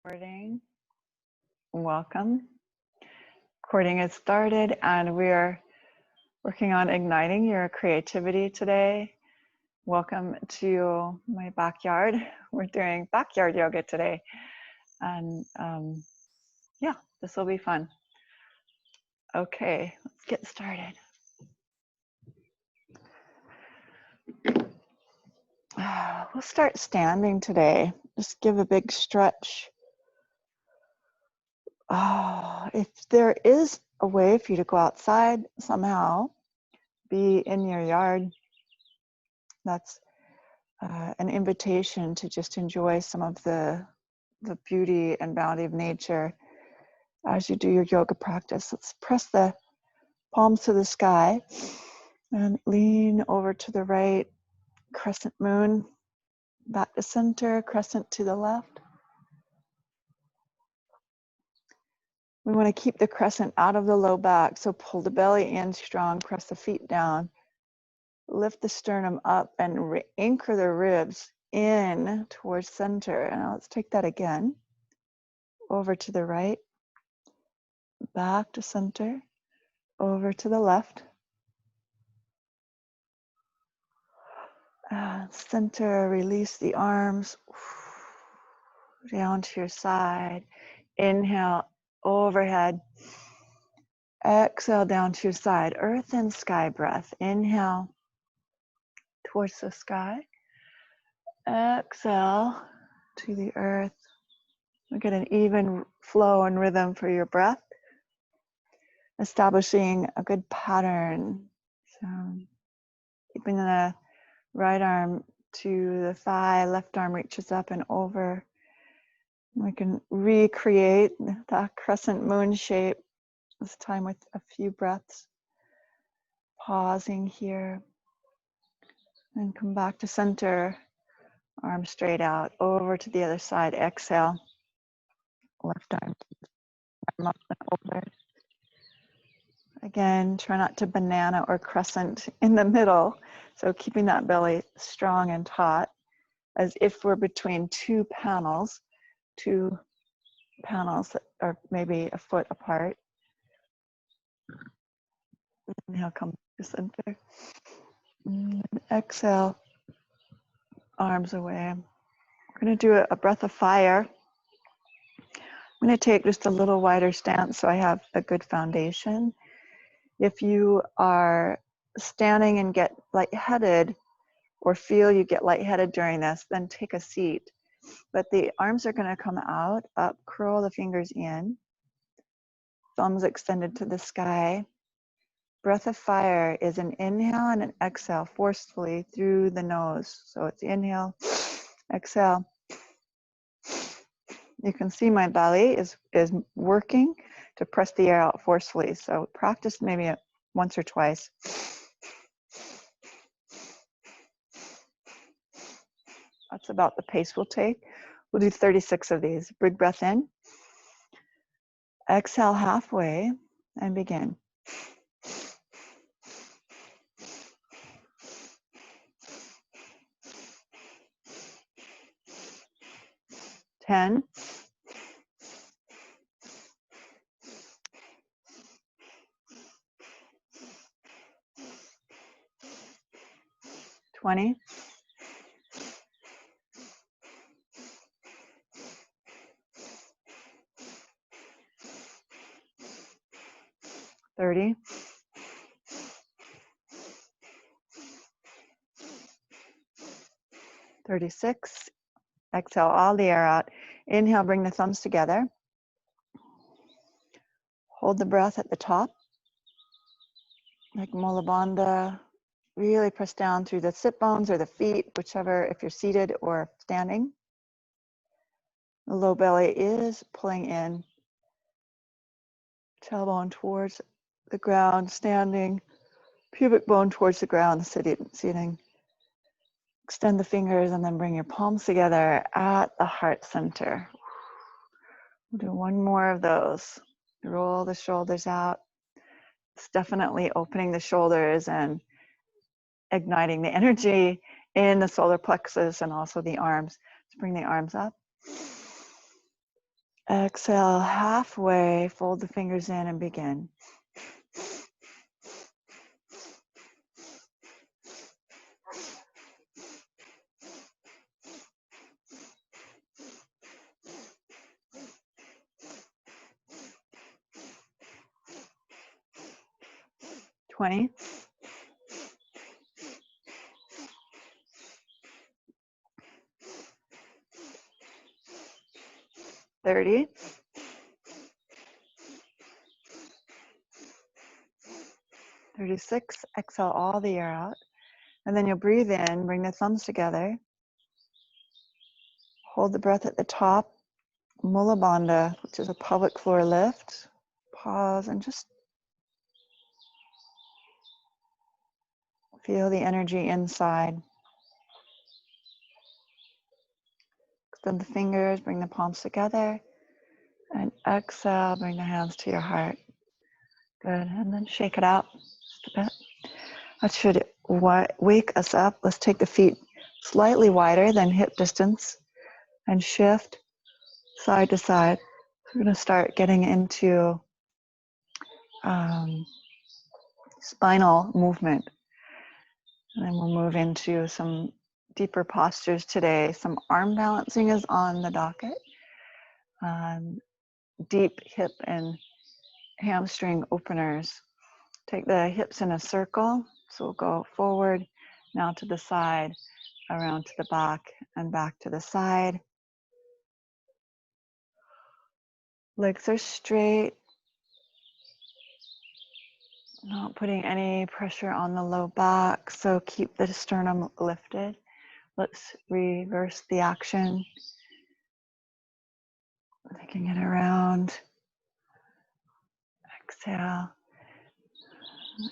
Recording. Welcome. Recording is started and we are working on igniting your creativity today. Welcome to my backyard. We're doing backyard yoga today. And yeah, this will be fun. Okay, let's get started. We'll start standing today. Just give a big stretch. If there is a way for you to go outside somehow, be in your yard, that's an invitation to just enjoy some of the beauty and bounty of nature as you do your yoga practice. Let's press the palms to the sky and lean over to the right, crescent moon, back to center, crescent to the left. We want to keep the crescent out of the low back, so pull the belly in strong, press the feet down, lift the sternum up and anchor the ribs in towards center. And now let's take that again. Over to the right, back to center, over to the left. Center, release the arms down to your side. Inhale, overhead. Exhale down to your side. Earth and sky breath. Inhale towards the sky. Exhale to the earth. We get an even flow and rhythm for your breath. Establishing a good pattern. So keeping the right arm to the thigh, left arm reaches up and over. We can recreate that crescent moon shape, this time with a few breaths. Pausing here. And come back to center. Arm straight out, over to the other side. Exhale. Left arm up and over. Again, try not to banana or crescent in the middle. So keeping that belly strong and taut, as if we're between two panels that are maybe a foot apart. Inhale, come to center. And exhale, arms away. We're going to do a breath of fire. I'm going to take just a little wider stance so I have a good foundation. If you are standing and get lightheaded or feel you get lightheaded during this, then take a seat. But the arms are going to come out, up, curl the fingers in, thumbs extended to the sky. Breath of fire is an inhale and an exhale forcefully through the nose. So it's inhale, exhale. You can see my belly is working to press the air out forcefully. So practice maybe once or twice. That's about the pace we'll take. We'll do 36 of these. Big breath in. Exhale halfway and begin. Ten. 20. 30. 36. Exhale all the air out. Inhale, bring the thumbs together. Hold the breath at the top, like Mula Bandha. Really press down through the sit bones or the feet, whichever, if you're seated or standing. The low belly is pulling in. Tailbone towards the ground, standing. Pubic bone towards the ground, sitting. Extend the fingers and then bring your palms together at the heart center. We'll do one more of those. Roll the shoulders out. It's definitely opening the shoulders and igniting the energy in the solar plexus and also the arms. Let's bring the arms up. Exhale halfway, fold the fingers in and begin. $20. 30. 36. Exhale all the air out. And then you'll breathe in, bring the thumbs together. Hold the breath at the top. Mula Bandha, which is a pelvic floor lift. Pause and just feel the energy inside. Extend the fingers, bring the palms together. And exhale, bring the hands to your heart. Good, and then shake it out just a bit. That should wake us up. Let's take the feet slightly wider than hip distance and shift side to side. We're going to start getting into spinal movement. And then we'll move into some deeper postures today. Some arm balancing is on the docket. Deep hip and hamstring openers. Take the hips in a circle. So we'll go forward, now to the side, around to the back, and back to the side. Legs are straight. Not putting any pressure on the low back, so keep the sternum lifted. Let's reverse the action. Taking it around. Exhale.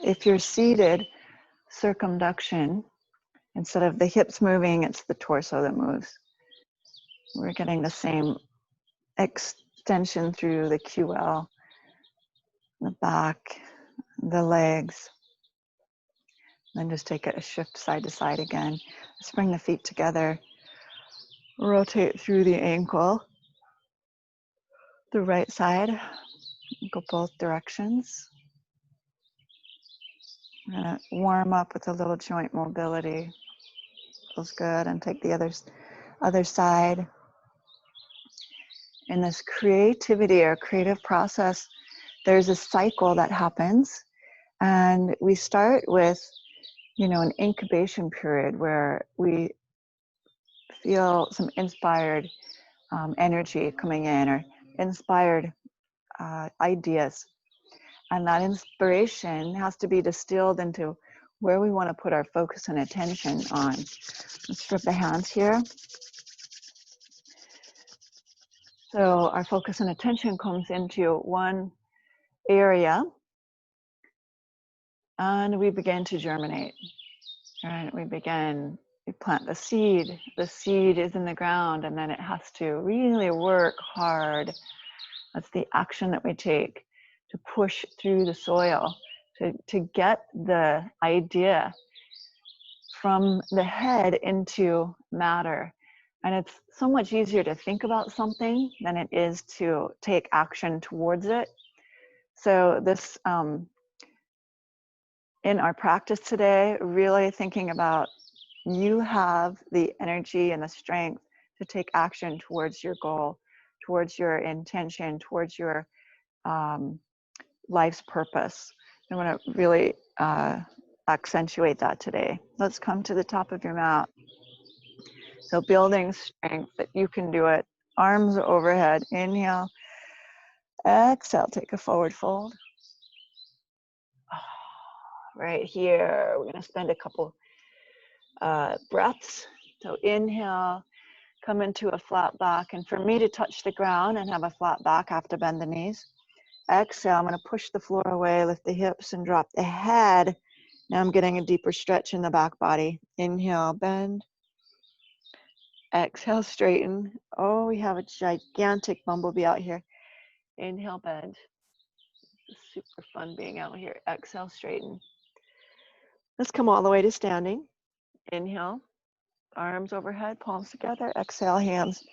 If you're seated, circumduction. Instead of the hips moving, it's the torso that moves. We're getting the same extension through the QL, the back, the legs. Then just take a shift side to side again. Let's bring the feet together. Rotate through the ankle. The right side, go both directions. I'm gonna warm up with a little joint mobility. Feels good. And take the other side. In this creativity or creative process, there's a cycle that happens. And we start with, an incubation period where we feel some inspired energy coming in, or inspired ideas. And that inspiration has to be distilled into where we want to put our focus and attention on. Let's strip the hands here. So our focus and attention comes into one area, and we begin to germinate. Right? We plant the seed. The seed is in the ground, and then it has to really work hard. That's the action that we take to push through the soil, to get the idea from the head into matter. And it's so much easier to think about something than it is to take action towards it. So this, in our practice today, really thinking about, you have the energy and the strength to take action towards your goal, towards your intention, towards your life's purpose. I want to really accentuate that today. Let's come to the top of your mat. So building strength, that you can do it. Arms overhead. Inhale. Exhale. Take a forward fold. Right here, we're going to spend a couple breaths. So inhale, come into a flat back. And for me to touch the ground and have a flat back, I have to bend the knees. Exhale, I'm going to push the floor away, lift the hips and drop the head. Now I'm getting a deeper stretch in the back body. Inhale, bend. Exhale, straighten. Oh, we have a gigantic bumblebee out here. Inhale, bend. It's super fun being out here. Exhale, straighten. Let's come all the way to standing. Inhale, arms overhead, palms together. Exhale, hands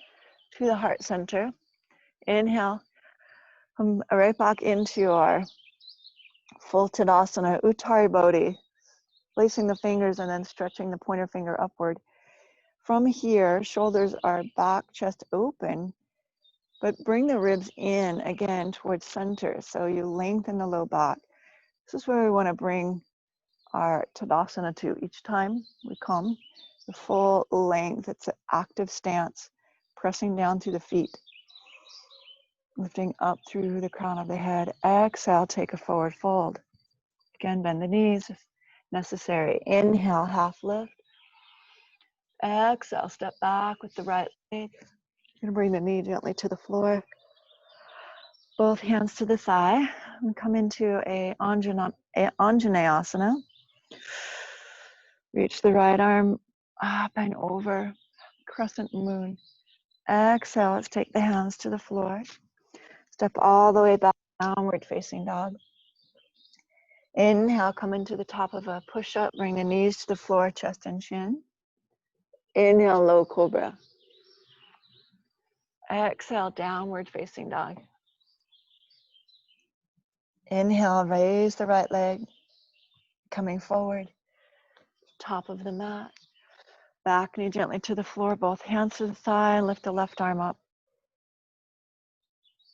to the heart center. Inhale, come right back into our full Tadasana, Uttari Bodhi, placing the fingers and then stretching the pointer finger upward. From here, shoulders are back, chest open, but bring the ribs in again towards center. So you lengthen the low back. This is where we want to bring our Tadasana to each time we come. The full length, it's an active stance, pressing down through the feet, lifting up through the crown of the head. Exhale, take a forward fold. Again, bend the knees if necessary. Inhale, half lift. Exhale, step back with the right leg. You're gonna bring the knee gently to the floor. Both hands to the thigh. And come into a Anjaneyasana. Reach the right arm up and over. Crescent Moon. Exhale, let's take the hands to the floor. Step all the way back, downward facing dog. Inhale, come into the top of a push-up. Bring the knees to the floor, chest and chin. Inhale, low cobra. Exhale, downward facing dog. Inhale, raise the right leg, coming forward, top of the mat. Back knee gently to the floor, both hands to the thigh, lift the left arm up.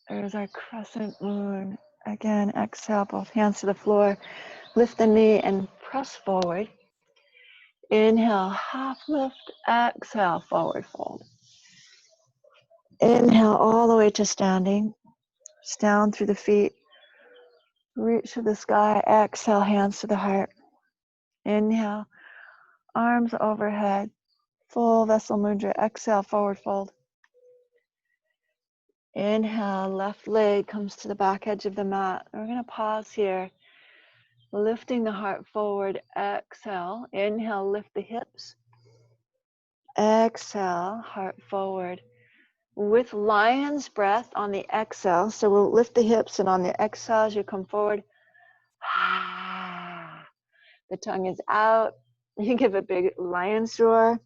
There's our Crescent Moon. Again, exhale, both hands to the floor, lift the knee and press forward. Inhale, half lift, exhale, forward fold. Inhale all the way to standing, down through the feet, reach to the sky, exhale, hands to the heart. Inhale, arms overhead, full vessel mudra, exhale, forward fold. Inhale, left leg comes to the back edge of the mat. We're gonna pause here, lifting the heart forward, exhale. Inhale, lift the hips. Exhale, heart forward. With lion's breath on the exhale, so we'll lift the hips, and on the exhale as you come forward, the tongue is out. You give a big lion's roar.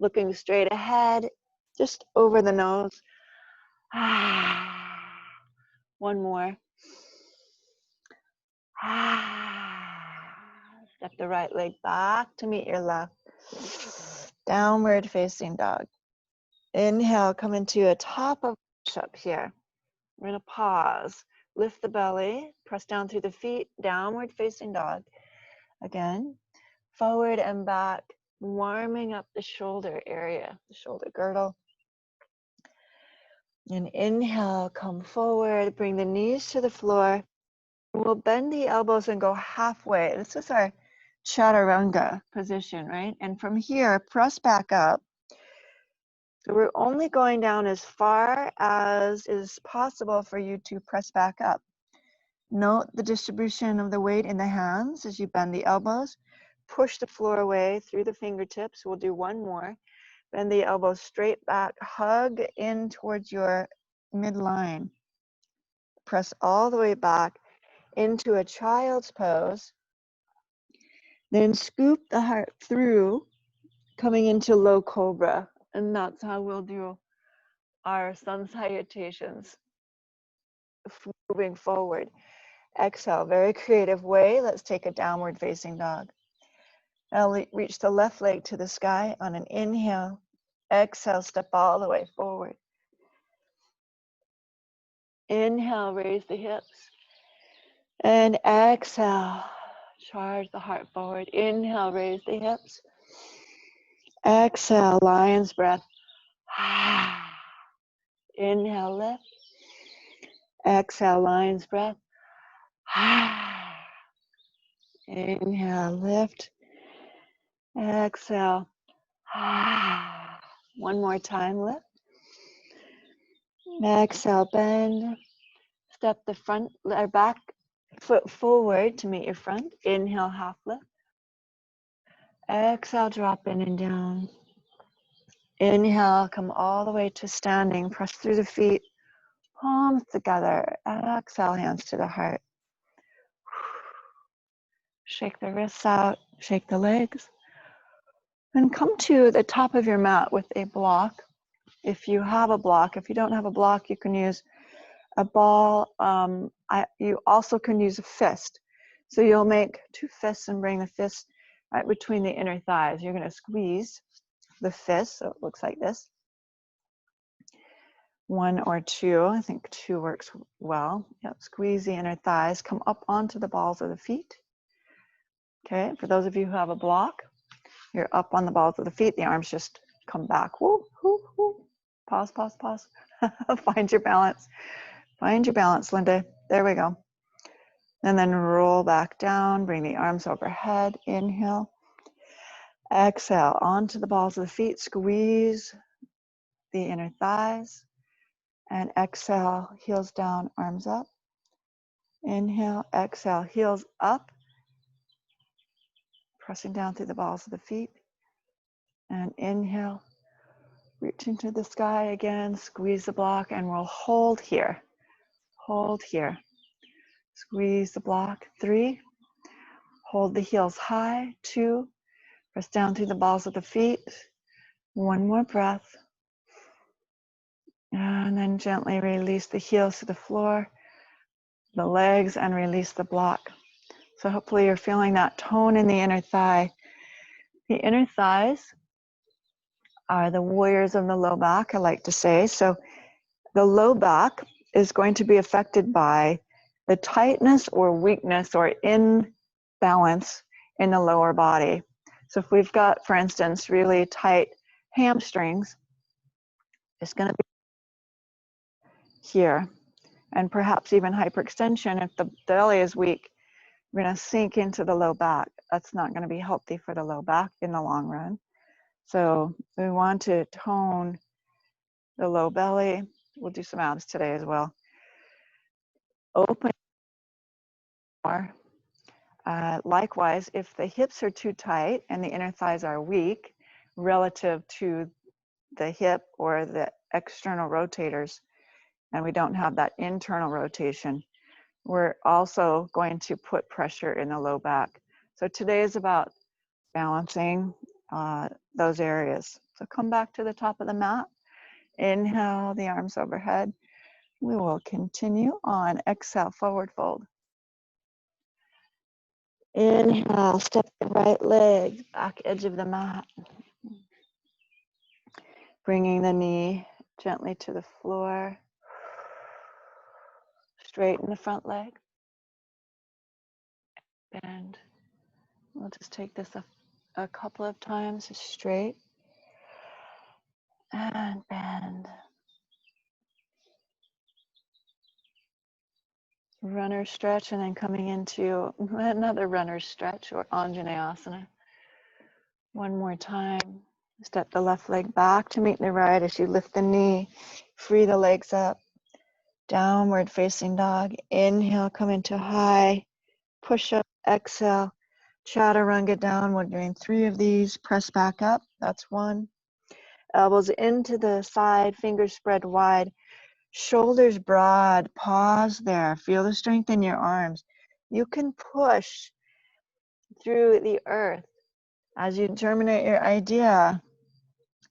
Looking straight ahead, just over the nose. One more. Step the right leg back to meet your left. Downward facing dog. Inhale, come into a top of push-up here. We're gonna pause, lift the belly, press down through the feet, downward facing dog. Again, forward and back, warming up the shoulder area, the shoulder girdle. And inhale, come forward, bring the knees to the floor. We'll bend the elbows and go halfway. This is our chaturanga position, right? And from here, press back up. So we're only going down as far as is possible for you to press back up. Note the distribution of the weight in the hands as you bend the elbows. Push the floor away through the fingertips. We'll do one more. Bend the elbows straight back. Hug in towards your midline. Press all the way back into a child's pose. Then scoop the heart through, coming into low cobra. And that's how we'll do our sun salutations, moving forward. Exhale, very creative way. Let's take a downward facing dog. Now reach the left leg to the sky on an inhale. Exhale, step all the way forward. Inhale, raise the hips. And exhale, charge the heart forward. Inhale, raise the hips. Exhale, lion's breath. Inhale, lift. Exhale, lion's breath. Inhale, lift. Exhale. One more time, lift. Exhale, bend. Step the front or back foot forward to meet your front. Inhale, half lift. Exhale, drop in and down. Inhale, come all the way to standing. Press through the feet, palms together. Exhale, hands to the heart. Shake the wrists out, shake the legs. And come to the top of your mat with a block. if you have a block. If you don't have a block, you can use a ball. You also can use a fist. So you'll make two fists and bring the fist right between the inner thighs. You're going to squeeze the fist, so it looks like this. One or two, I think two works well. Yep, squeeze the inner thighs, come up onto the balls of the feet. Okay, for those of you who have a block, you're up on the balls of the feet, the arms just come back. Woo, woo, woo. Pause, pause, pause. Find your balance. Find your balance, Linda. There we go. And then roll back down, bring the arms overhead, inhale. Exhale, onto the balls of the feet, squeeze the inner thighs. And exhale, heels down, arms up. Inhale, exhale, heels up. Pressing down through the balls of the feet. And inhale, reaching to the sky again, squeeze the block, and we'll hold here. Hold here. Squeeze the block, 3. Hold the heels high, 2. Press down through the balls of the feet. 1 more breath. And then gently release the heels to the floor, the legs, and release the block. So hopefully you're feeling that tone in the inner thigh. The inner thighs are the warriors of the low back, I like to say. So the low back is going to be affected by the tightness or weakness or imbalance in the lower body. So if we've got, for instance, really tight hamstrings, it's going to be here. And perhaps even hyperextension. If the belly is weak, we're going to sink into the low back. That's not going to be healthy for the low back in the long run. So we want to tone the low belly. We'll do some abs today as well. Open more. Likewise, if the hips are too tight and the inner thighs are weak relative to the hip or the external rotators, and we don't have that internal rotation, we're also going to put pressure in the low back. So today is about balancing those areas. So come back to the top of the mat. Inhale, the arms overhead. We will continue on. Exhale, forward fold. Inhale, step the right leg, back edge of the mat. Bringing the knee gently to the floor. Straighten the front leg. Bend. We'll just take this a couple of times. Straight. And bend. Runner stretch, and then coming into another runner stretch or Anjaneyasana. One more time. Step the left leg back to meet the right as you lift the knee. Free the legs up. Downward facing dog. Inhale, come into high. Push up, exhale. Chaturanga down. We're doing 3 of these. Press back up. That's 1. Elbows into the side, fingers spread wide. Shoulders broad. Pause there. Feel the strength in your arms. You can push through the earth as you germinate your idea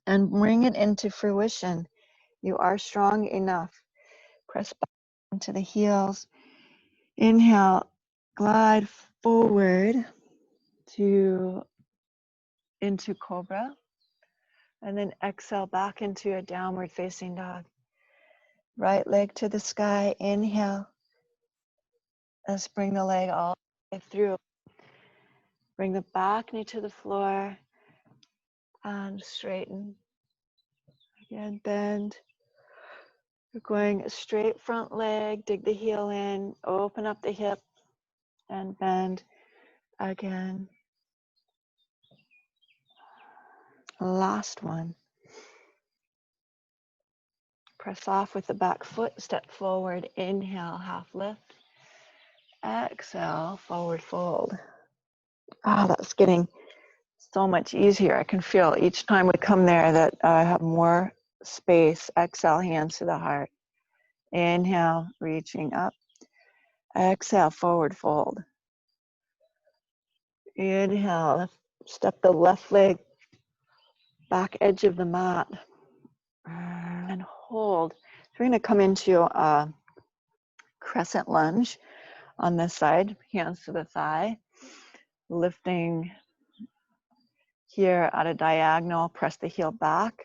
and bring it into fruition. You are strong enough. Press back into the heels. Inhale, glide forward into cobra. And then exhale back into a downward facing dog. Right leg to the sky. Inhale. Let's bring the leg all the way through. Bring the back knee to the floor and straighten. Again, bend. We're going straight front leg, dig the heel in, open up the hip, and bend again. Last one. Press off with the back foot, step forward, inhale, half lift. Exhale, forward fold. That's getting so much easier. I can feel each time we come there that I have more space. Exhale, hands to the heart. Inhale, reaching up. Exhale, forward fold. Inhale, step the left leg back edge of the mat. hold. So we're going to come into a Crescent Lunge on this side, hands to the thigh, lifting here at a diagonal, press the heel back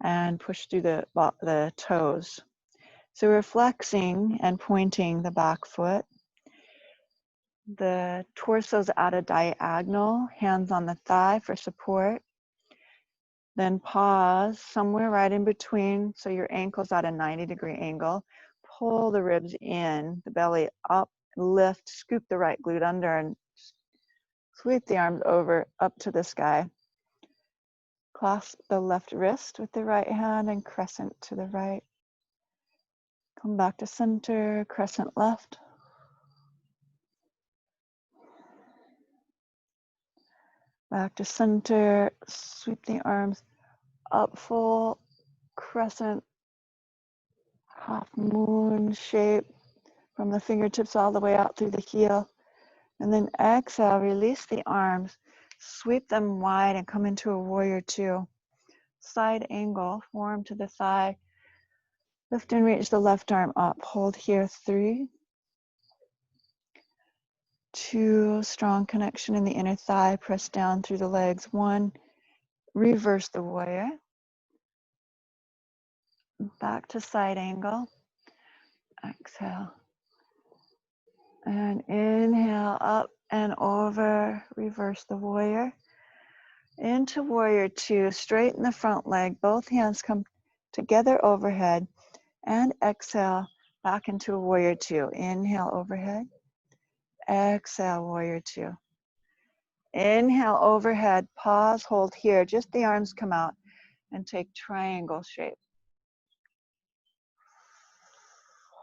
and push through the toes. So we're flexing and pointing the back foot. The torso's at a diagonal, hands on the thigh for support. Then pause somewhere right in between, so your ankle's at a 90-degree angle. Pull the ribs in, the belly up, lift, scoop the right glute under, and sweep the arms over up to the sky. Clasp the left wrist with the right hand and crescent to the right. Come back to center, crescent left. Back to center, sweep the arms up, full crescent, half moon shape from the fingertips all the way out through the heel. And then exhale, release the arms, sweep them wide and come into a warrior two. Side angle, forearm to the thigh. Lift and reach the left arm up. Hold here, 3, 2, strong connection in the inner thigh. Press down through the legs. 1, reverse the warrior. Back to side angle. Exhale. And inhale up and over. Reverse the warrior. Into warrior two. Straighten the front leg. Both hands come together overhead. And exhale back into a warrior two. Inhale overhead. Exhale, warrior two. Inhale overhead. Pause, hold here. Just the arms come out and take triangle shape.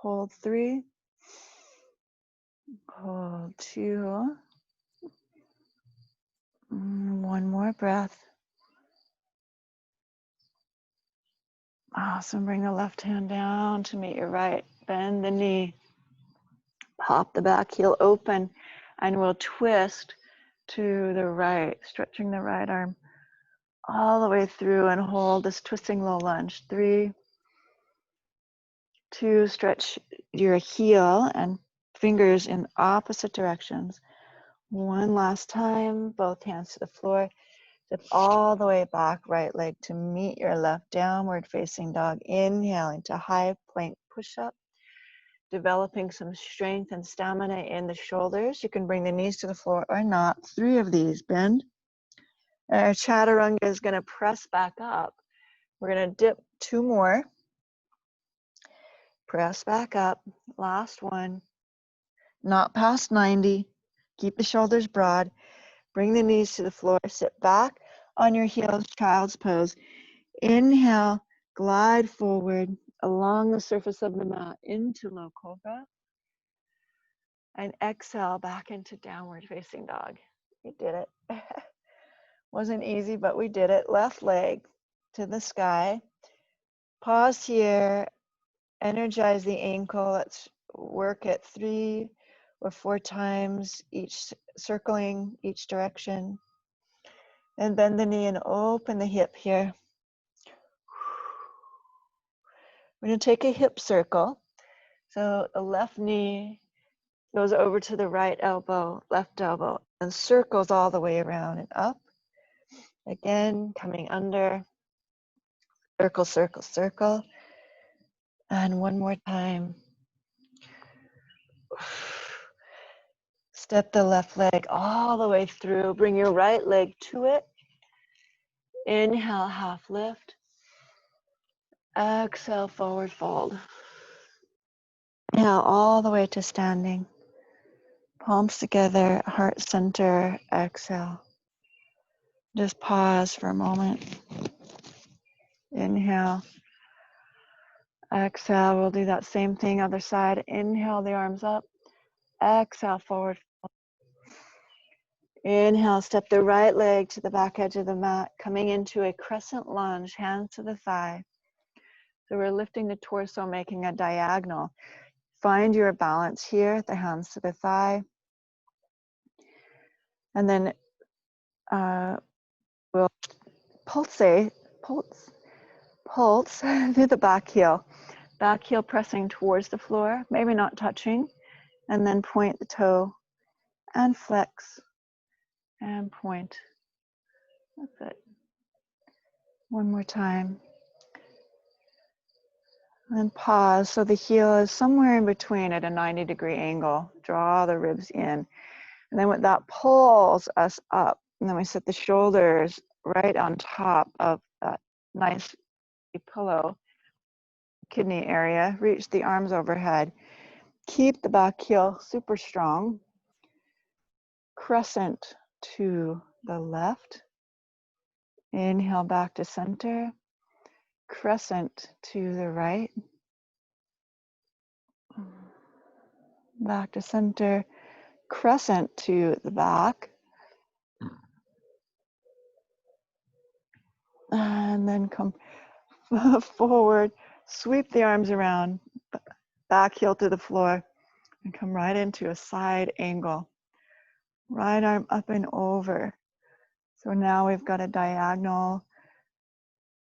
Hold 3. Hold 2. One more breath. Awesome. Bring the left hand down to meet your right. Bend the knee. Pop the back heel open and we'll twist to the right, stretching the right arm all the way through and hold this twisting low lunge. 3, 2, stretch your heel and fingers in opposite directions. 1 last time, both hands to the floor. Step all the way back, right leg to meet your left, downward facing dog. Inhale into high plank push-up. Developing some strength and stamina in the shoulders. You can bring the knees to the floor or not. 3 of these, bend. Our chaturanga is going to press back up. We're going to dip 2 more. Press back up. Last one. Not past 90. Keep the shoulders broad. Bring the knees to the floor. Sit back on your heels, child's pose. Inhale, glide forward along the surface of the mat into low cobra. And exhale back into downward facing dog. We did it. Wasn't easy, but we did it. Left leg to the sky. Pause here. Energize the ankle. Let's work it 3 or 4 times, each circling each direction. And bend the knee and open the hip here. We're going to take a hip circle. So the left knee goes over to the right elbow, left elbow, and circles all the way around and up. Again, coming under. Circle, circle, circle. And one more time. Step the left leg all the way through. Bring your right leg to it. Inhale, half lift. Exhale, forward fold. Inhale all the way to standing. Palms together, heart center, exhale. Just pause for a moment. Inhale. Exhale, we'll do that same thing, other side. Inhale, the arms up. Exhale, forward. Inhale, step the right leg to the back edge of the mat, coming into a crescent lunge, hands to the thigh. So we're lifting the torso, making a diagonal. Find your balance here, the hands to the thigh. And then we'll pulse pulse through the back heel pressing towards the floor, maybe not touching, and then point the toe and flex and point. That's it. One more time. And pause, so the heel is somewhere in between at a 90-degree angle. Draw the ribs in. And then what that pulls us up. And then we set the shoulders right on top of that nice pillow, kidney area. Reach the arms overhead. Keep the back heel super strong. Crescent to the left. Inhale back to center. Crescent to the right. Back to center. Crescent to the back. And then come forward. Sweep the arms around. Back heel to the floor. And come right into a side angle. Right arm up and over. So now we've got a diagonal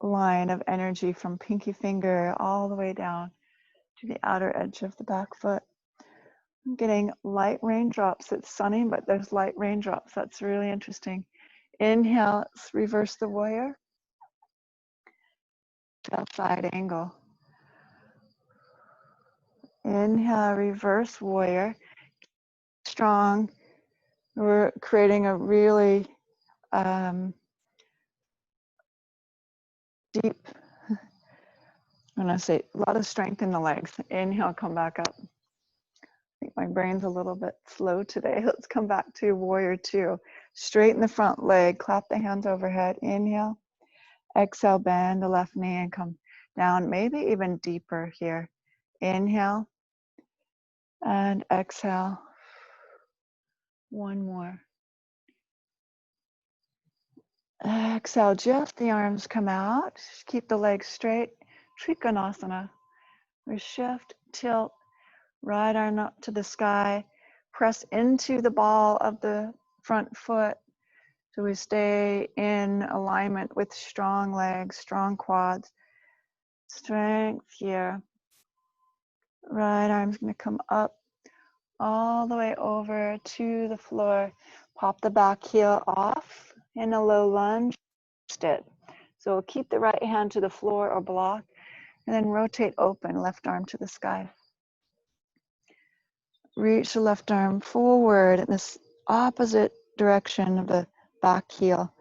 line of energy from pinky finger all the way down to the outer edge of the back foot. I'm getting light raindrops. It's sunny, but there's light raindrops. That's really interesting. Inhale, reverse the warrior. Side angle. Inhale, reverse warrior. Strong. We're creating a really deep, I'm gonna say a lot of strength in the legs. Inhale, come back up. I think my brain's a little bit slow today. Let's come back to warrior two. Straighten the front leg, clap the hands overhead. Inhale, exhale, bend the left knee and come down, maybe even deeper here. Inhale and exhale. One more. Exhale, just the arms come out. Just keep the legs straight. Trikonasana. We shift, tilt, right arm up to the sky. Press into the ball of the front foot. So we stay in alignment with strong legs, strong quads. Strength here. Right arm's going to come up all the way over to the floor. Pop the back heel off in a low lunge. It. So keep the right hand to the floor or block, and then rotate open, left arm to the sky. Reach the left arm forward in this opposite direction of the back heel.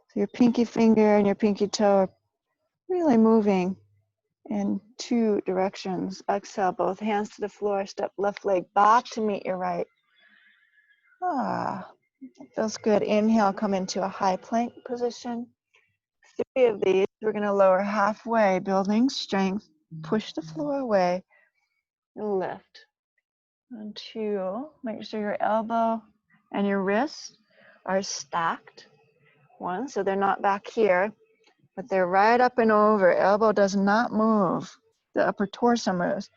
So your pinky finger and your pinky toe are really moving in two directions. Exhale, both hands to the floor, step left leg back to meet your right. It feels good. Inhale, come into a high plank position. 3 of these, we're going to lower halfway, building strength. Push the floor away and lift. And 2, make sure your elbow and your wrist are stacked. 1, so they're not back here, but they're right up and over. Elbow does not move. The upper torso moves.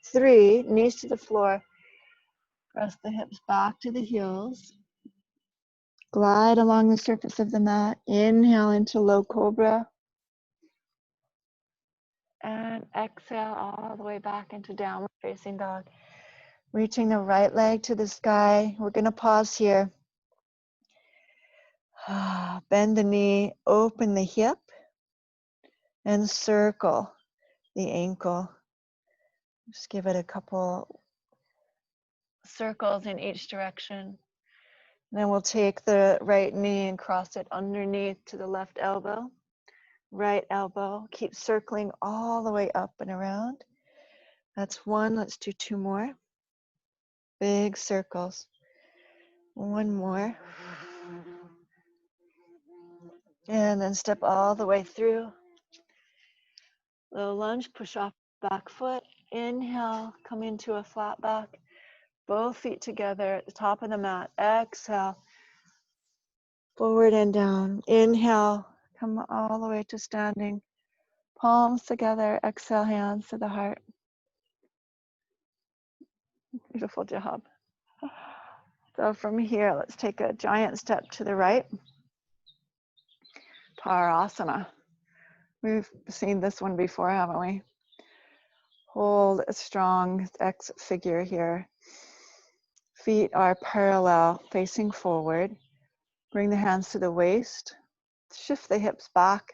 3, knees to the floor. Press the hips back to the heels. Glide along the surface of the mat. Inhale into low cobra. And exhale all the way back into downward facing dog. Reaching the right leg to the sky. We're going to pause here. Bend the knee, open the hip, and circle the ankle. Just give it a couple circles in each direction. Then we'll take the right knee and cross it underneath to the left elbow. Right elbow, keep circling all the way up and around. That's 1, let's do 2 more. Big circles. 1 more. And then step all the way through. Low lunge, push off back foot. Inhale, come into a flat back. Both feet together at the top of the mat. Exhale, forward and down. Inhale, come all the way to standing. Palms together, exhale, hands to the heart. Beautiful job. So from here, let's take a giant step to the right. Parasana. We've seen this one before, haven't we? Hold a strong X figure here. Feet are parallel, facing forward. Bring the hands to the waist. Shift the hips back.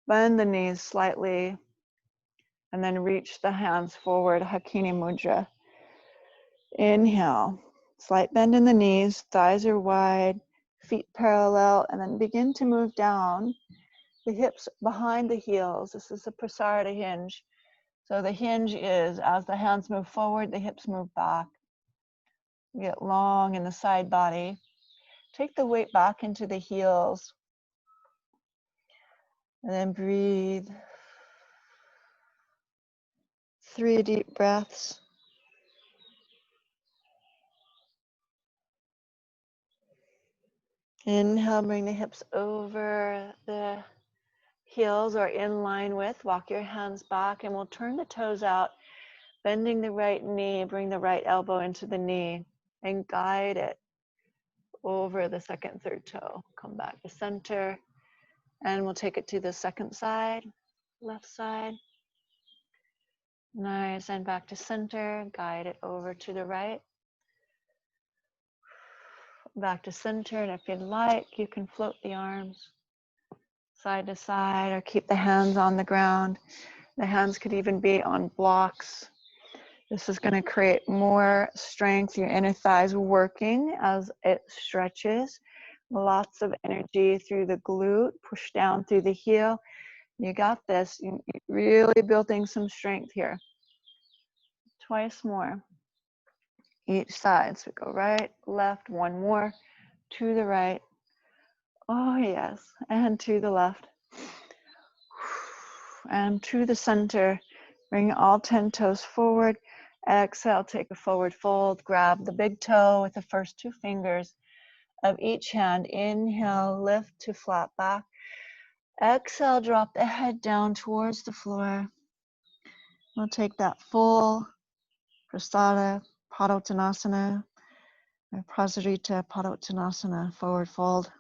Bend the knees slightly. And then reach the hands forward, Hakini Mudra. Inhale. Slight bend in the knees. Thighs are wide. Feet parallel. And then begin to move down. The hips behind the heels. This is the Prasarita hinge. So the hinge is as the hands move forward, the hips move back. Get long in the side body. Take the weight back into the heels. And then breathe. 3 deep breaths. Inhale, bring the hips over the heels or in line with. Walk your hands back and we'll turn the toes out. Bending the right knee, bring the right elbow into the knee and guide it over the second, third toe. Come back to center and we'll take it to the second side, left side. Nice, and back to center, guide it over to the right. Back to center, and if you'd like, you can float the arms side to side or keep the hands on the ground. The hands could even be on blocks. This is going to create more strength, your inner thighs working as it stretches. Lots of energy through the glute, push down through the heel. You got this. You're really building some strength here. Twice more. Each side. So go right, left, one more. To the right. Oh, yes. And to the left. And to the center. Bring all 10 toes forward. Exhale, take a forward fold. Grab the big toe with the first 2 fingers of each hand. Inhale, lift to flat back. Exhale, drop the head down towards the floor. We'll take that full Prasarita Padottanasana, or Prasarita Padottanasana, forward fold.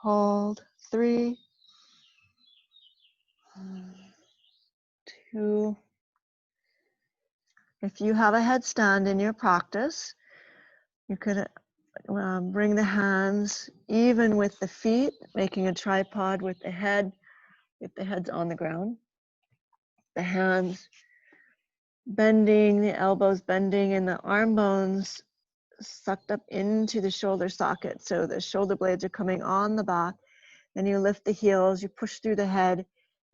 Hold. 3, 2. If you have a headstand in your practice, you could bring the hands even with the feet, making a tripod with the head, if the head's on the ground. The hands bending, the elbows bending, and the arm bones sucked up into the shoulder socket. So the shoulder blades are coming on the back. Then you lift the heels, you push through the head,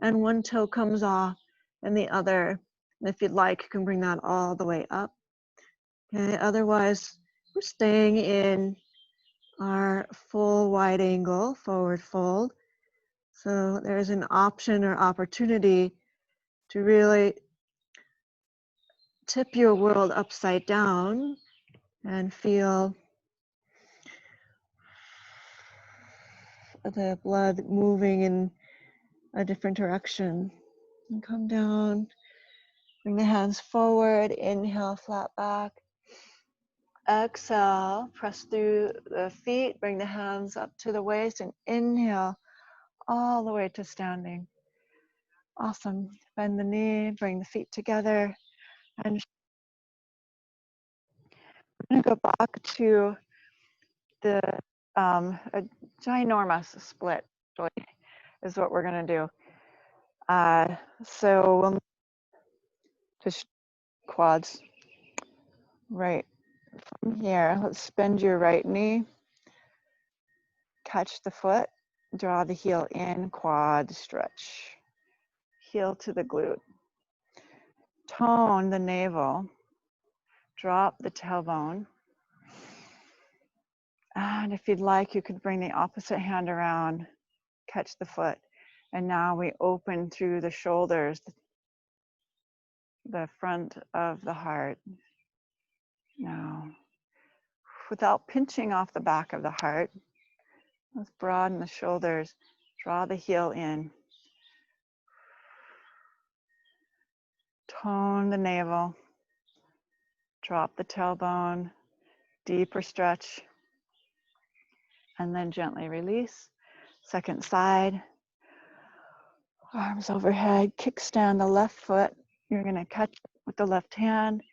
and one toe comes off, and the other. And if you'd like, you can bring that all the way up. Okay, otherwise, we're staying in our full wide angle forward fold. So there's an option or opportunity to really tip your world upside down and feel the blood moving in a different direction. And come down, bring the hands forward, inhale, flat back. Exhale, press through the feet, bring the hands up to the waist, and inhale all the way to standing. Awesome. Bend the knee, bring the feet together, and I'm going to go back to the a ginormous split, is what we're going to do. So we'll just quads. Right from here, let's bend your right knee, catch the foot, draw the heel in, quad stretch, heel to the glute. Tone the navel, drop the tailbone. And if you'd like, you could bring the opposite hand around, catch the foot. And now we open through the shoulders, the front of the heart. Now, without pinching off the back of the heart, let's broaden the shoulders, draw the heel in. Tone the navel, drop the tailbone, deeper stretch, and then gently release. Second side. Arms overhead, kickstand the left foot. You're going to catch it with the left hand,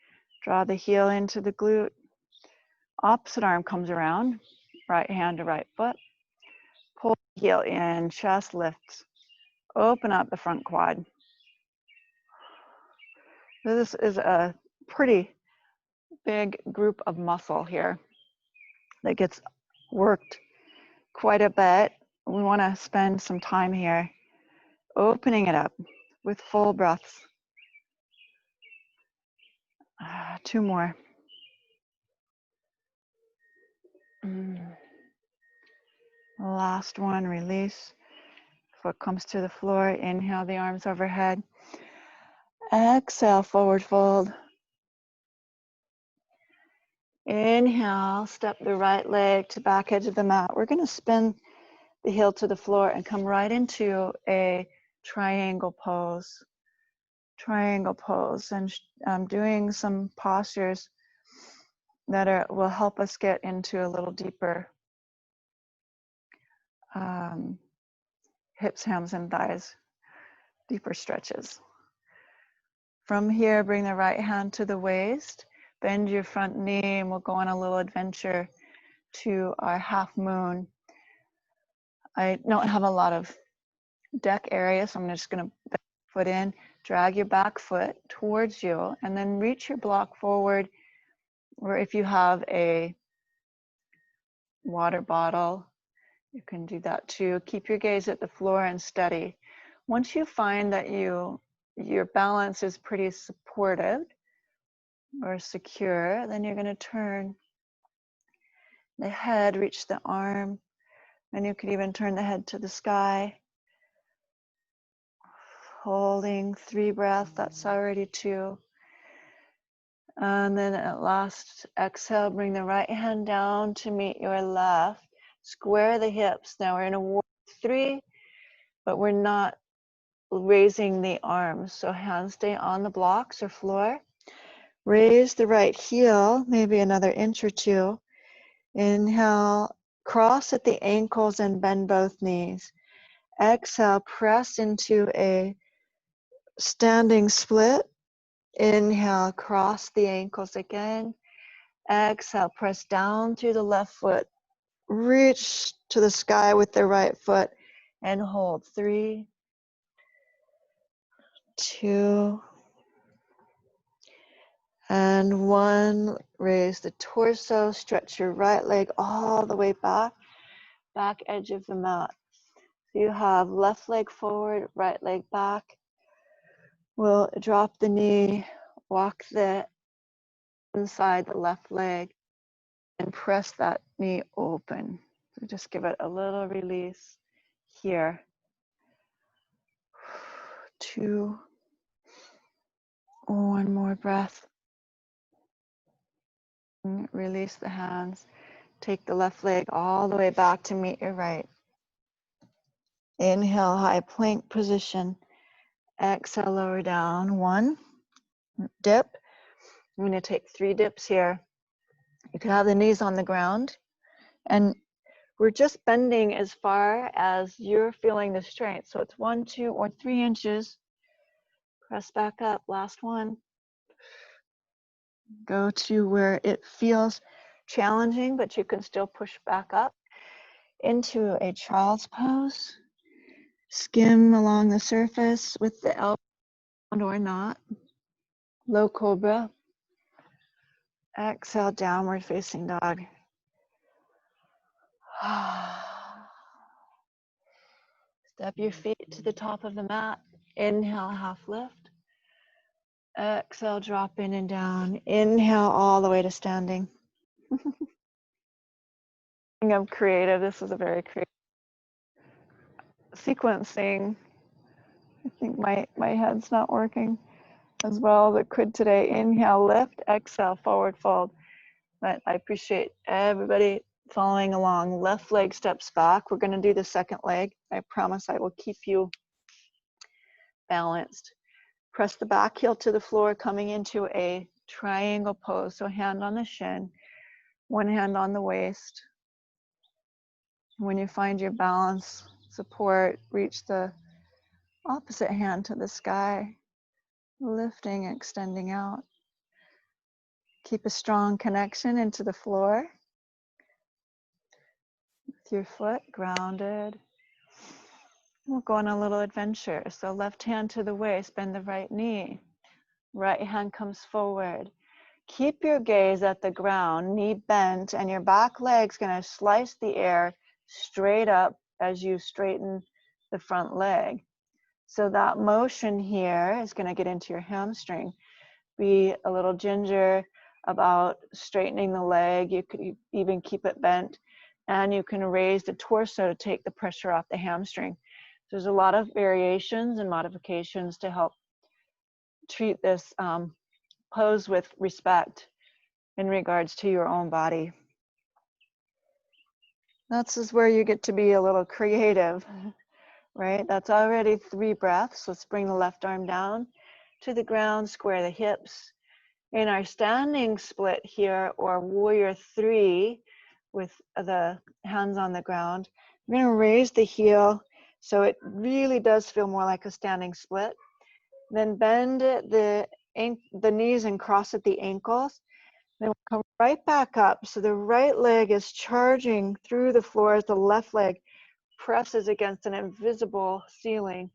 draw the heel into the glute. Opposite arm comes around, right hand to right foot. Pull the heel in, chest lifts. Open up the front quad. This is a pretty big group of muscle here that gets worked quite a bit. We want to spend some time here opening it up with full breaths. 2 more. Last one, release. Foot comes to the floor. Inhale the arms overhead. Exhale, forward fold. Inhale, step the right leg to back edge of the mat. We're going to spin the heel to the floor and come right into a triangle pose. Triangle pose, and I'm doing some postures that will help us get into a little deeper hips, hams, and thighs, deeper stretches. From here, bring the right hand to the waist, bend your front knee, and we'll go on a little adventure to our half moon. I don't have a lot of deck area, so I'm just going to bend your foot in, drag your back foot towards you, and then reach your block forward, or if you have a water bottle, you can do that too. Keep your gaze at the floor and steady. Once you find that your balance is pretty supportive or secure, then you're going to turn the head, reach the arm, and you could even turn the head to the sky. Holding 3 breaths, that's already 2. And then at last, exhale, bring the right hand down to meet your left. Square the hips. Now we're in a warrior 3, but we're not raising the arms. So hands stay on the blocks or floor. Raise the right heel, maybe another inch or 2. Inhale, cross at the ankles and bend both knees. Exhale, press into a standing split. Inhale, cross the ankles again. Exhale, press down through the left foot. Reach to the sky with the right foot and hold. 3, 2, and 1. Raise the torso, stretch your right leg all the way back edge of the mat. So you have left leg forward, right leg back. We'll drop the knee, walk the inside the left leg, and press that knee open. So just give it a little release here. 2, 1 more breath. Release the hands. Take the left leg all the way back to meet your right. Inhale, high plank position. Exhale, lower down. 1, dip. I'm going to take 3 dips here. You can have the knees on the ground, and we're just bending as far as you're feeling the strength. So it's 1, 2, or 3 inches. Press back up. Last one. Go to where it feels challenging, but you can still push back up into a child's pose. Skim along the surface with the elbow or not. Low cobra. Exhale, downward facing dog. Step your feet to the top of the mat. Inhale, half lift. Exhale, drop in and down. Inhale all the way to standing. I'm creative. This is a very creative sequencing. I think my head's not working as well as it could today. Inhale, lift. Exhale, forward fold. But I appreciate everybody following along. Left leg steps back. We're going to do the second leg. I promise I will keep you balanced. Press the back heel to the floor, coming into a triangle pose. So hand on the shin, one hand on the waist. When you find your balance, support. Reach the opposite hand to the sky, lifting, extending out. Keep a strong connection into the floor with your foot grounded. We'll go on a little adventure. So left hand to the waist, bend the right knee. Right hand comes forward. Keep your gaze at the ground, knee bent, and your back leg's gonna slice the air straight up as you straighten the front leg. So that motion here is gonna get into your hamstring. Be a little ginger about straightening the leg. You could even keep it bent, and you can raise the torso to take the pressure off the hamstring. There's a lot of variations and modifications to help treat this pose with respect in regards to your own body. That's just where you get to be a little creative, right? That's already 3 breaths. Let's bring the left arm down to the ground, square the hips. In our standing split here, or warrior 3, with the hands on the ground, we're going to raise the heel so it really does feel more like a standing split. Then bend the knees and cross at the ankles. Then we'll come right back up. So the right leg is charging through the floor as the left leg presses against an invisible ceiling.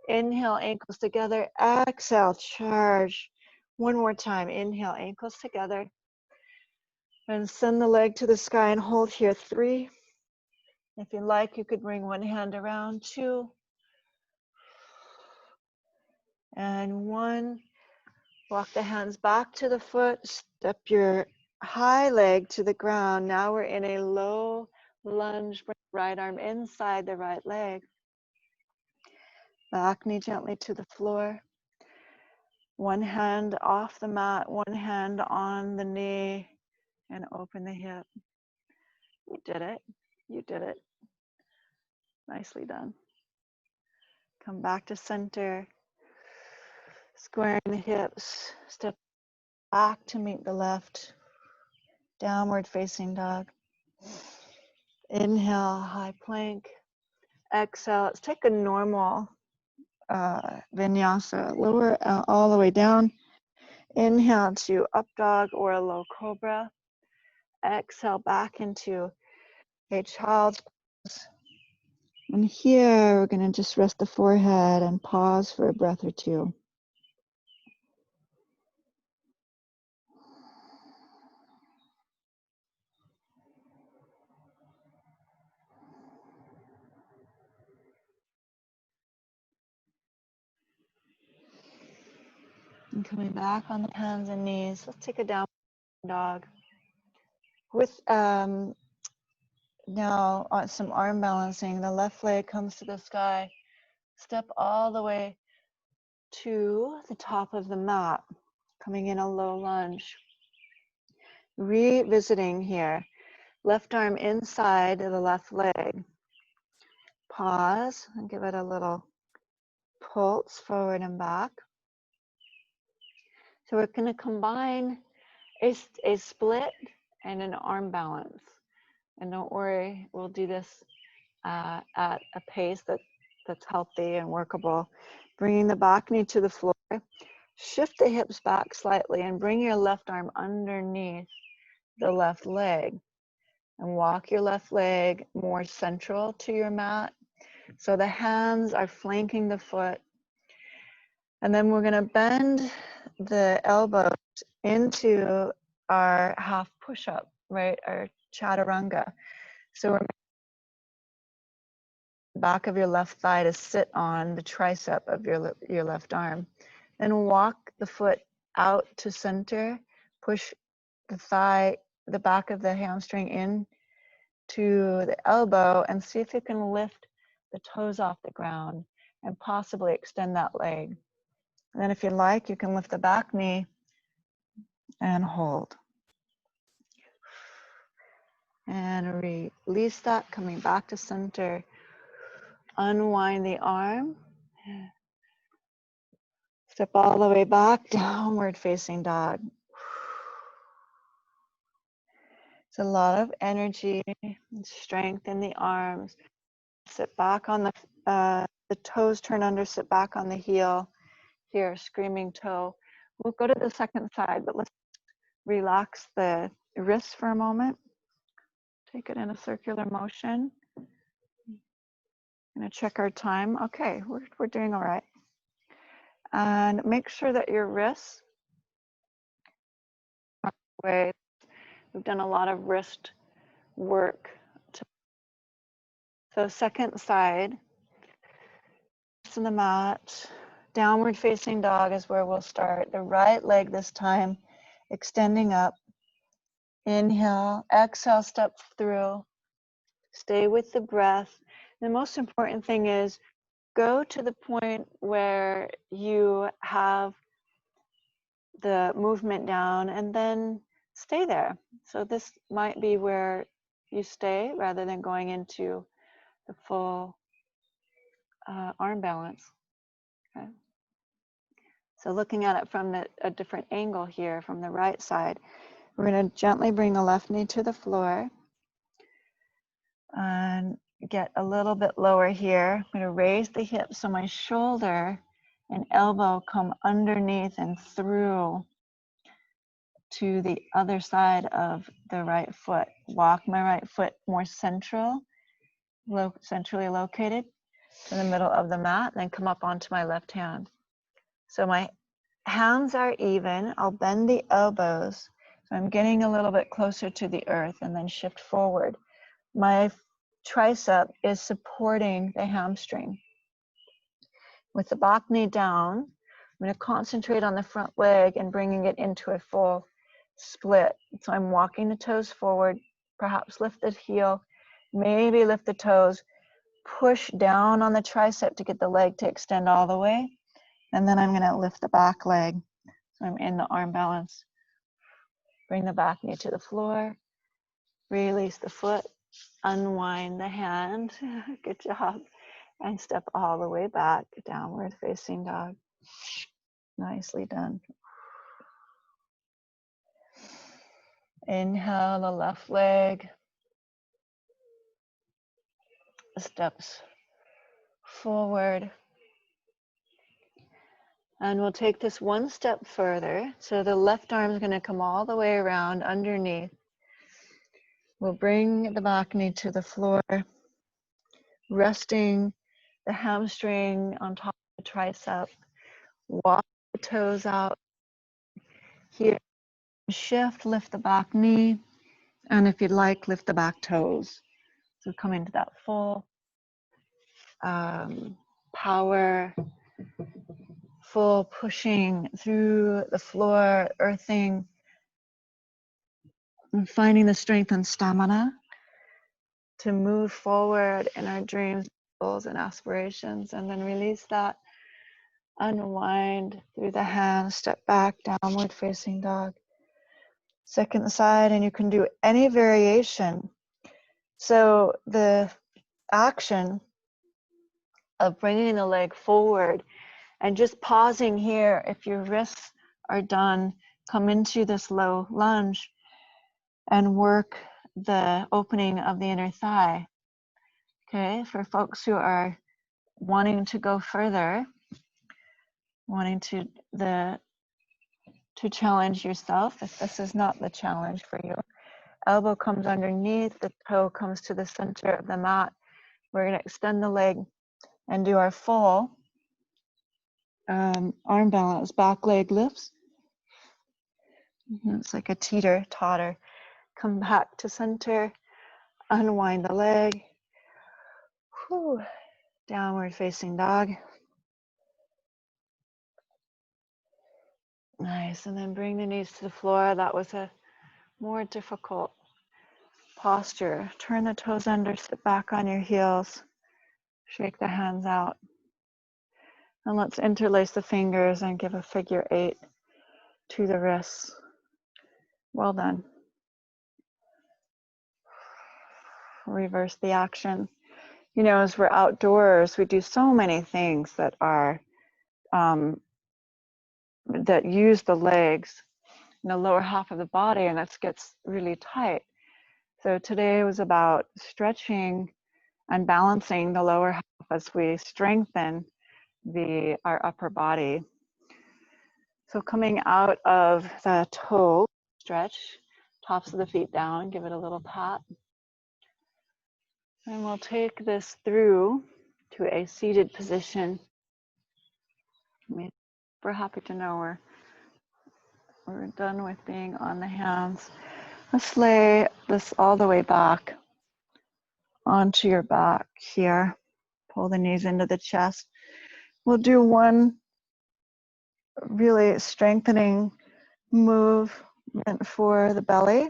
Inhale, ankles together. Exhale, charge. One more time. Inhale, ankles together. And send the leg to the sky and hold here. 3. If you like, you could bring one hand around. 2. And 1. Walk the hands back to the foot. Step your high leg to the ground. Now we're in a low lunge. Bring the right arm inside the right leg. Back knee gently to the floor. One hand off the mat, one hand on the knee, and open the hip. You did it. You did it. Nicely done. Come back to center. Squaring the hips. Step back to meet the left. Downward facing dog. Inhale, high plank. Exhale. Let's take a normal vinyasa. Lower all the way down. Inhale to up dog or a low cobra. Exhale back into a child's pose. And here we're going to just rest the forehead and pause for a breath or 2. And coming back on the hands and knees, let's take a down dog. With now on some arm balancing, the left leg comes to the sky. Step all the way to the top of the mat, coming in a low lunge. Revisiting here, left arm inside the left leg. Pause and give it a little pulse forward and back. So we're going to combine a split and an arm balance. And don't worry, we'll do this at a pace that's healthy and workable. Bringing the back knee to the floor. Shift the hips back slightly and bring your left arm underneath the left leg. And walk your left leg more central to your mat. So the hands are flanking the foot. And then we're going to bend the elbows into our half push-up, right? Our chaturanga. So we're the back of your left thigh to sit on the tricep of your left arm. Then walk the foot out to center. Push the thigh, the back of the hamstring in to the elbow, and see if you can lift the toes off the ground and possibly extend that leg. And then if you like, you can lift the back knee and hold. And release that, coming back to center. Unwind the arm. Step all the way back, downward facing dog. It's a lot of energy and strength in the arms. Sit back on the toes turn under, sit back on the heel. Here, screaming toe. We'll go to the second side, but let's relax the wrists for a moment. Take it in a circular motion. I'm gonna check our time. Okay, we're doing all right. And make sure that your wrists are away. We've done a lot of wrist work. So second side, to the mat. Downward facing dog is where we'll start. The right leg this time, extending up. Inhale, exhale, step through. Stay with the breath. The most important thing is go to the point where you have the movement down and then stay there. So this might be where you stay rather than going into the full arm balance. Okay. So looking at it from a different angle here, from the right side, we're going to gently bring the left knee to the floor and get a little bit lower here. I'm going to raise the hips so my shoulder and elbow come underneath and through to the other side of the right foot. Walk my right foot more centrally located to the middle of the mat, then come up onto my left hand. So my hands are even. I'll bend the elbows. So I'm getting a little bit closer to the earth and then shift forward. My tricep is supporting the hamstring. With the back knee down, I'm going to concentrate on the front leg and bringing it into a full split. So I'm walking the toes forward, perhaps lift the heel, maybe lift the toes, push down on the tricep to get the leg to extend all the way. And then I'm going to lift the back leg. So I'm in the arm balance. Bring the back knee to the floor. Release the foot. Unwind the hand. Good job. And step all the way back, downward facing dog. Nicely done. Inhale the left leg. Steps forward. And we'll take this one step further. So the left arm is going to come all the way around underneath. We'll bring the back knee to the floor, resting the hamstring on top of the tricep. Walk the toes out. Here, shift, lift the back knee. And if you'd like, lift the back toes. So come into that full power, full pushing through the floor, earthing, and finding the strength and stamina to move forward in our dreams, goals, and aspirations, and then release that. Unwind through the hands, step back, downward facing dog. Second side, and you can do any variation. So the action of bringing the leg forward and just pausing here, if your wrists are done, come into this low lunge and work the opening of the inner thigh. Okay, for folks who are wanting to go further, wanting to challenge yourself, if this is not the challenge for you, elbow comes underneath, the toe comes to the center of the mat. We're going to extend the leg and do our full arm balance. Back leg lifts. It's like a teeter-totter. Come back to center, unwind the leg. Whew. Downward facing dog. Nice, and then bring the knees to the floor. That was a more difficult posture. Turn the toes under, sit back on your heels. Shake the hands out. And let's interlace the fingers and give a figure 8 to the wrists. Well done. Reverse the action. You know, as we're outdoors, we do so many things that are that use the legs in the lower half of the body, and that gets really tight. So today was about stretching and balancing the lower half as we strengthen our upper body. So coming out of the toe stretch, tops of the feet down, give it a little pat. And we'll take this through to a seated position. We're happy to know we're done with being on the hands. Let's lay this all the way back onto your back here. Pull the knees into the chest. We'll do one really strengthening movement for the belly.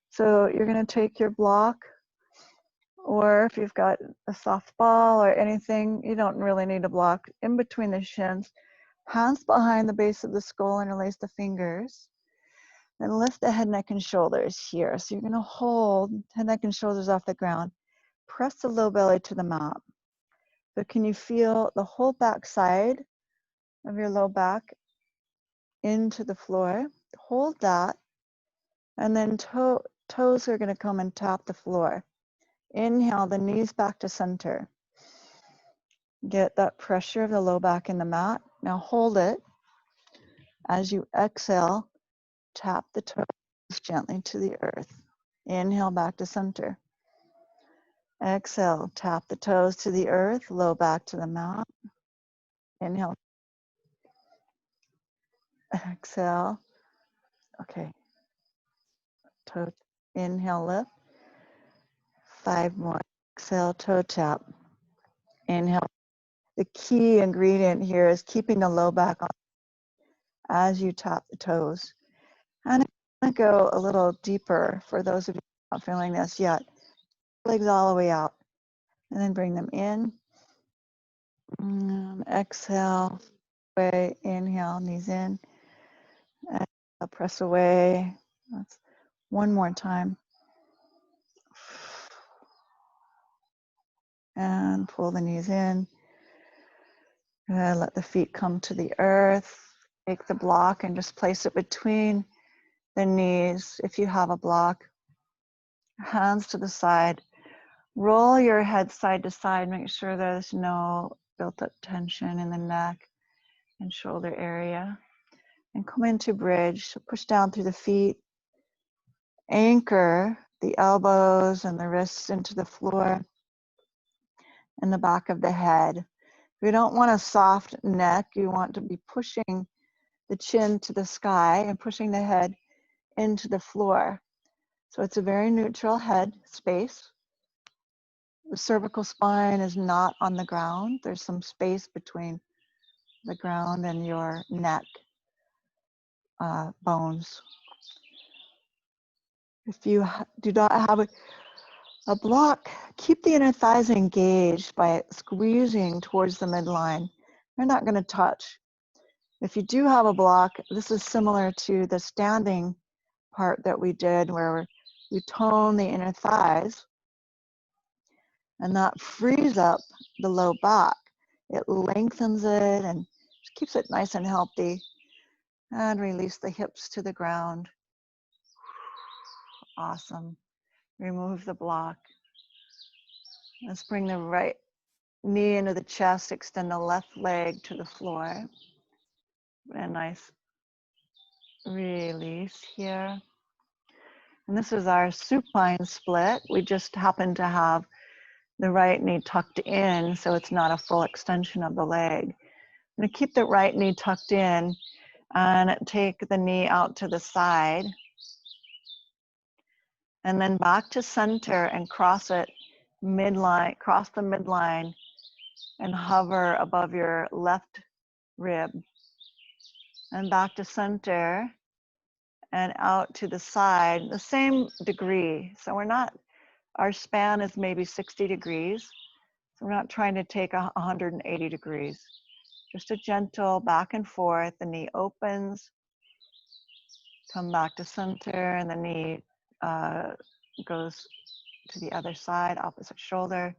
So you're going to take your block, or if you've got a soft ball or anything, you don't really need a block, in between the shins. Hands behind the base of the skull, interlace the fingers. Then lift the head, neck, and shoulders here. So you're going to hold head, neck, and shoulders off the ground. Press the low belly to the mat. So can you feel the whole back side of your low back into the floor? Hold that. And then toes are going to come and tap the floor. Inhale, the knees back to center. Get that pressure of the low back in the mat. Now hold it. As you exhale, tap the toes gently to the earth. Inhale, back to center. Exhale, tap the toes to the earth, low back to the mat. Inhale. Exhale. Okay. Toe. Inhale, lift. 5 more. Exhale, toe tap. Inhale. The key ingredient here is keeping the low back on as you tap the toes. And I'm going to go a little deeper for those of you not feeling this yet. Legs all the way out. And then bring them in. Exhale. Away. Inhale, knees in. Exhale, press away. That's one more time. And pull the knees in. Let the feet come to the earth. Take the block and just place it between the knees if you have a block. Hands to the side. Roll your head side to side. Make sure there's no built up tension in the neck and shoulder area. And come into bridge. So push down through the feet. Anchor the elbows and the wrists into the floor and the back of the head. We don't want a soft neck. You want to be pushing the chin to the sky and pushing the head into the floor. So it's a very neutral head space. The cervical spine is not on the ground. There's some space between the ground and your neck bones. If you do not have a block, keep the inner thighs engaged by squeezing towards the midline. They're not going to touch. If you do have a block, this is similar to the standing part that we did where we tone the inner thighs, and that frees up the low back. It lengthens it and keeps it nice and healthy. And release the hips to the ground. Awesome. Remove the block. Let's bring the right knee into the chest, extend the left leg to the floor. A nice release here. And this is our supine split. We just happen to have the right knee tucked in, so it's not a full extension of the leg. I'm going to keep the right knee tucked in and take the knee out to the side. And then back to center and cross it midline, cross the midline and hover above your left rib. And back to center and out to the side, the same degree. So we're not, our span is maybe 60 degrees. So we're not trying to take 180 degrees. Just a gentle back and forth. The knee opens, come back to center, and the knee goes to the other side, opposite shoulder.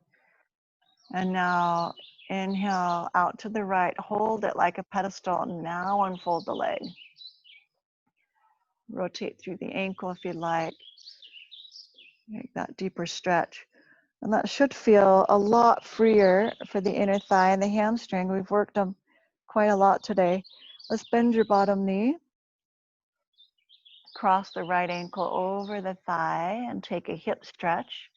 And now inhale out to the right, hold it like a pedestal. Now unfold the leg. Rotate through the ankle if you'd like. Make that deeper stretch. And that should feel a lot freer for the inner thigh and the hamstring. We've worked them quite a lot today. Let's bend your bottom knee. Cross the right ankle over the thigh and take a hip stretch.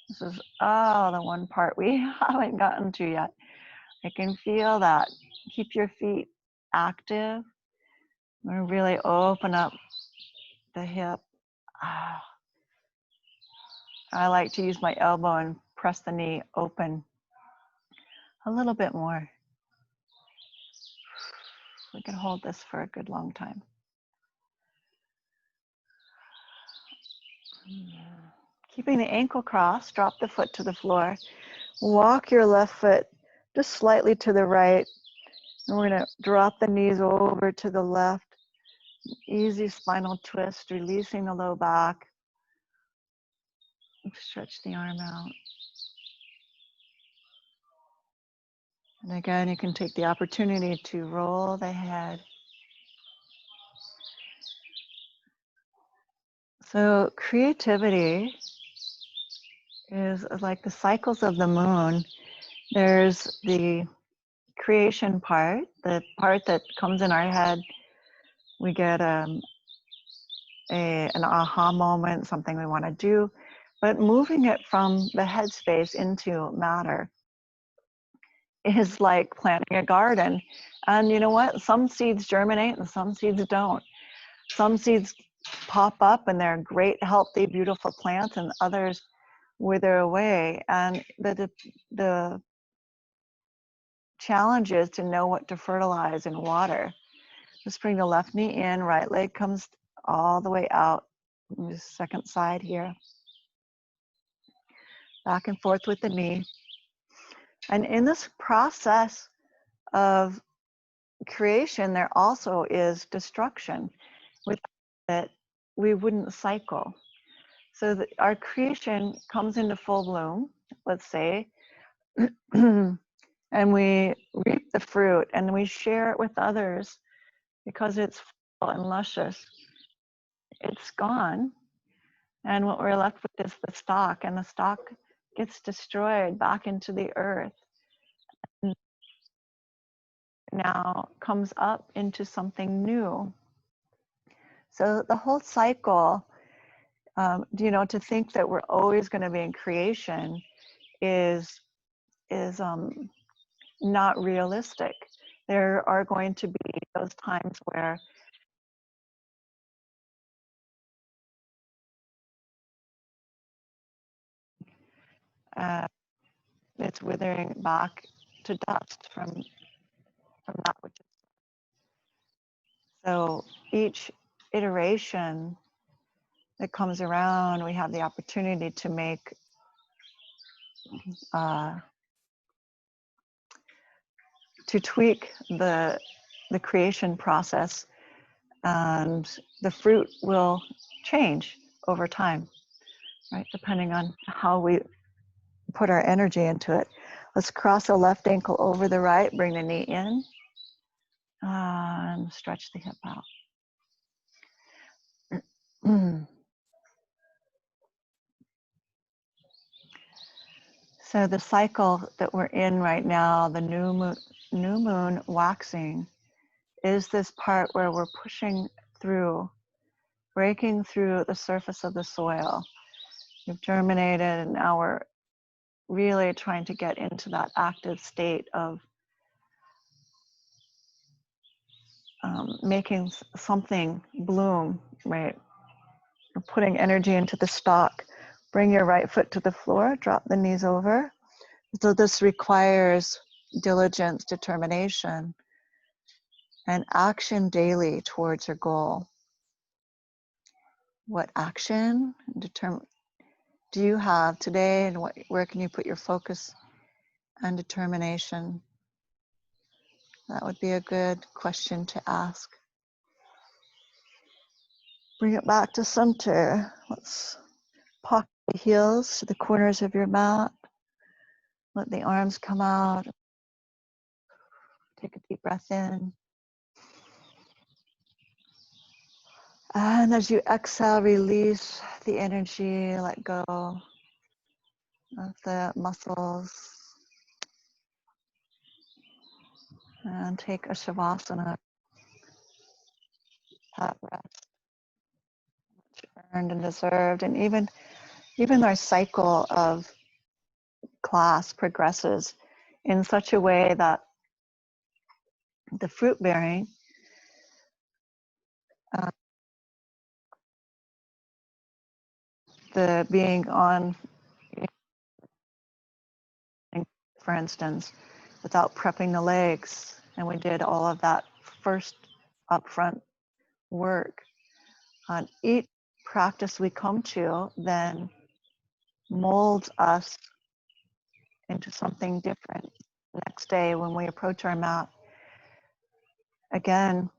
This is the one part we haven't gotten to yet. I can feel that. Keep your feet active. I'm going to really open up the hip. I like to use my elbow and press the knee open a little bit more. We can hold this for a good long time. Keeping the ankle crossed, drop the foot to the floor. Walk your left foot just slightly to the right. And we're going to drop the knees over to the left. Easy spinal twist, releasing the low back. Stretch the arm out. And again, you can take the opportunity to roll the head. So creativity is like the cycles of the moon. There's the creation part, the part that comes in our head. We get an aha moment, something we want to do, but moving it from the headspace into matter is like planting a garden. And you know what? Some seeds germinate and some seeds don't. Some seeds pop up and they're great, healthy, beautiful plants, and others wither away. And the challenge is to know what to fertilize and water. Let's bring the left knee in, right leg comes all the way out. The second side here. Back and forth with the knee. And in this process of creation, there also is destruction. Without it, we wouldn't cycle. So that our creation comes into full bloom, let's say, and we reap the fruit and we share it with others because it's full and luscious. It's gone. And what we're left with is the stalk, and the stalk gets destroyed back into the earth. And now comes up into something new. So the whole cycle, to think that we're always going to be in creation is not realistic. There are going to be those times where it's withering back to dust from that which is. So each iteration that comes around, we have the opportunity to make to tweak the creation process, and the fruit will change over time, right? Depending on how we put our energy into it. Let's cross the left ankle over the right, bring the knee in, and stretch the hip out. So the cycle that we're in right now, the new moon waxing, is this part where we're pushing through, breaking through the surface of the soil. We've germinated, and now we're really trying to get into that active state of making something bloom, right? We're putting energy into the stalk. Bring your right foot to the floor, drop the knees over. So this requires diligence, determination, and action daily towards your goal. What action do you have today, and where can you put your focus and determination? That would be a good question to ask. Bring it back to center. Let's pocket the heels to the corners of your mat. Let the arms come out. Take a deep breath in. And as you exhale, release the energy, let go. of the muscles, and take a shavasana, that rest earned and deserved. And even our cycle of class progresses in such a way that the fruit bearing the being on, for instance, without prepping the legs, and we did all of that first upfront work. On each practice we come to then molds us into something different. Next day when we approach our mat, again,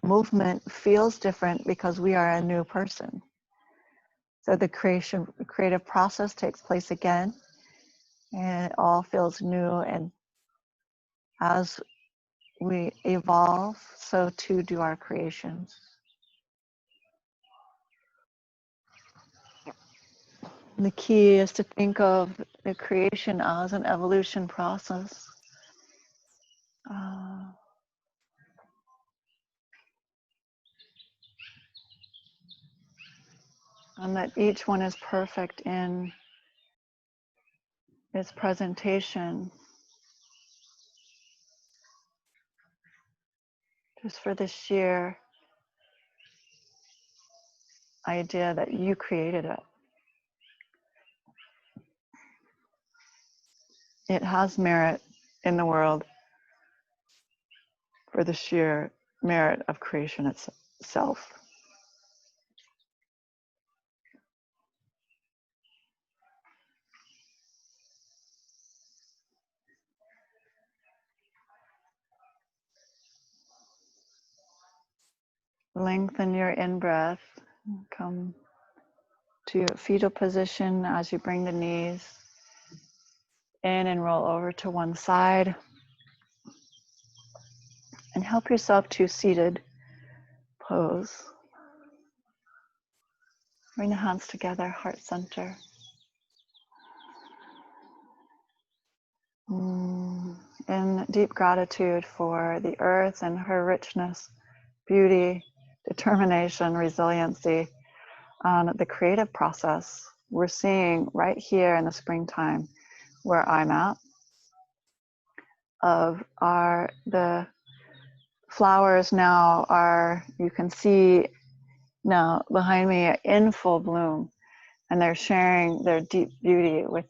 the movement feels different because we are a new person. So the creative process takes place again, and it all feels new. And as we evolve, so too do our creations. The key is to think of the creation as an evolution process. And that each one is perfect in its presentation. Just for the sheer idea that you created it. It has merit in the world for the sheer merit of creation itself. Lengthen your in-breath. Come to fetal position as you bring the knees in and roll over to one side. And help yourself to seated pose. Bring the hands together, heart center. In deep gratitude for the earth and her richness, beauty, determination, resiliency, the creative process we're seeing right here in the springtime where I'm at, of the flowers now are, you can see now behind me, in full bloom, and they're sharing their deep beauty with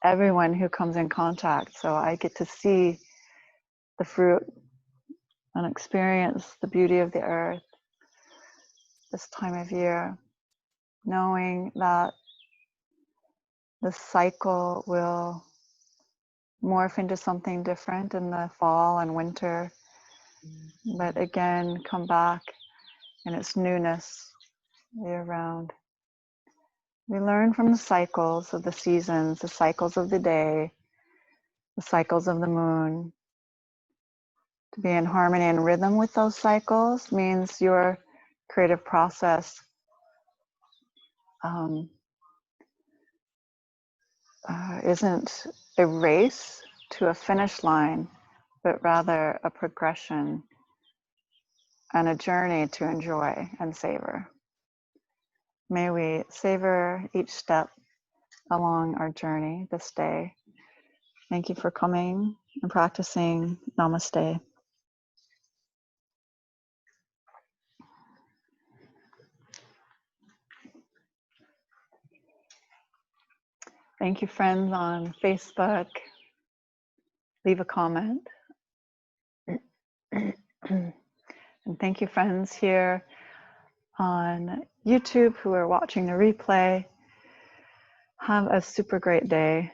everyone who comes in contact. So I get to see the fruit and experience the beauty of the earth this time of year, knowing that the cycle will morph into something different in the fall and winter, but again come back in its newness year round. We learn from the cycles of the seasons, the cycles of the day, the cycles of the moon. To be in harmony and rhythm with those cycles means your creative process isn't a race to a finish line, but rather a progression and a journey to enjoy and savor. May we savor each step along our journey this day. Thank you for coming and practicing. Namaste. Thank you, friends on Facebook. Leave a comment. And thank you, friends here on YouTube who are watching the replay. Have a super great day.